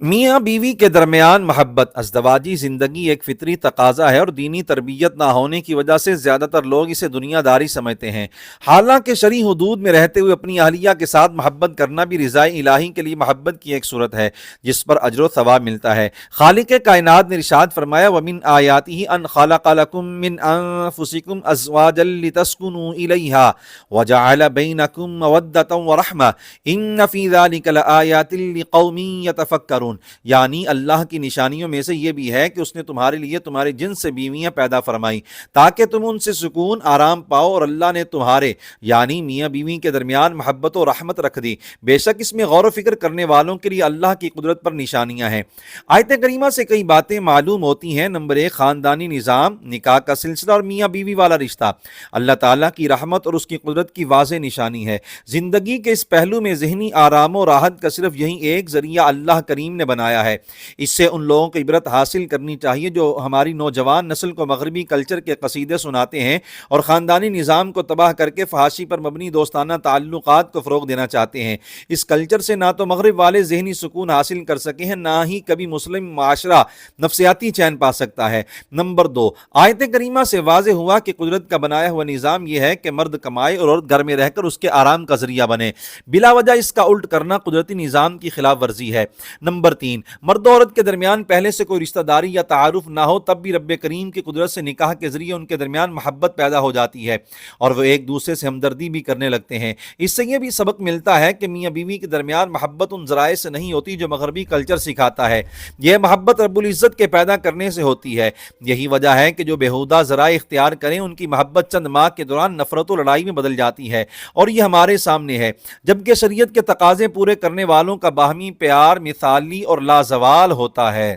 میاں بیوی کے درمیان محبت ازدواجی زندگی ایک فطری تقاضا ہے اور دینی تربیت نہ ہونے کی وجہ سے زیادہ تر لوگ اسے دنیا داری سمجھتے ہیں۔ حالانکہ شرعی حدود میں رہتے ہوئے اپنی اہلیہ کے ساتھ محبت کرنا بھی رضائے الہی کے لیے محبت کی ایک صورت ہے جس پر اجر و ثواب ملتا ہے۔ خالق کائنات نے ارشاد فرمایا وَمِنْ آیَاتِهِ أَنْ خَلَقَ لَكُم مِّنْ أَنفُسِكُمْ أَزْوَاجًا لِتَسْكُنُوا إِلَيْهَا وَجَعَلَ بَيْنَكُم مَّوَدَّةً وَرَحْمَةً إِنَّ فِي ذَلِكَ لَآيَاتٍ لِقَوْمٍ يَتَفَكَّرُونَ، یعنی اللہ کی نشانیوں میں سے یہ بھی ہے کہ اس نے تمہارے لیے تمہارے جنس سے بیویاں پیدا فرمائی تاکہ تم ان سے سکون آرام پاؤ، اور اللہ نے تمہارے یعنی میاں بیوی کے درمیان محبت و رحمت رکھ دی۔ بے شک اس میں غور و فکر کرنے والوں کے لیے اللہ کی قدرت پر نشانیاں ہیں۔ آیت کریمہ سے کئی باتیں معلوم ہوتی ہیں۔ نمبر 1، خاندانی نظام، نکاح کا سلسلہ اور میاں بیوی والا رشتہ اللہ تعالیٰ کی رحمت اور اس کی قدرت کی واضح نشانی ہے۔ زندگی کے اس پہلو میں ذہنی آرام و راحت کا صرف یہی ایک ذریعہ اللہ کریم نے بنایا ہے۔ اس سے ان لوگوں کو عبرت حاصل کرنی چاہیے جو ہماری نوجوان نسل کو مغربی کلچر کے قصیدے سناتے ہیں اور خاندانی نظام کو تباہ کر کے فحاشی پر مبنی دوستانہ تعلقات کو فروغ دینا چاہتے ہیں۔ اس کلچر سے نہ تو مغرب والے ذہنی سکون حاصل کر سکے ہیں، نہ ہی کبھی مسلم معاشرہ نفسیاتی چین پا سکتا ہے۔ نمبر 2، آیت کریمہ سے واضح ہوا کہ قدرت کا بنایا ہوا نظام یہ ہے کہ مرد کمائے اور عورت گھر میں رہ کر اس کے آرام کا ذریعہ بنے۔ بلا وجہ اس کا الٹ کرنا قدرتی نظام کی خلاف ورزی ہے۔ نمبر 3، مرد و عورت کے درمیان پہلے سے کوئی رشتہ داری یا تعارف نہ ہو تب بھی رب کریم کی قدرت سے نکاح کے ذریعے ان کے درمیان محبت پیدا ہو جاتی ہے اور وہ ایک دوسرے سے ہمدردی بھی کرنے لگتے ہیں۔ اس سے یہ بھی سبق ملتا ہے کہ میاں بیوی کے درمیان محبت ان ذرائع سے نہیں ہوتی جو مغربی کلچر سکھاتا ہے، یہ محبت رب العزت کے پیدا کرنے سے ہوتی ہے۔ یہی وجہ ہے کہ جو بےہودہ ذرائع اختیار کریں ان کی محبت چند ماہ کے دوران نفرت و لڑائی میں بدل جاتی ہے، اور یہ ہمارے سامنے ہے، جبکہ شریعت کے تقاضے پورے کرنے والوں کا باہمی پیار مثالی اور لازوال ہوتا ہے۔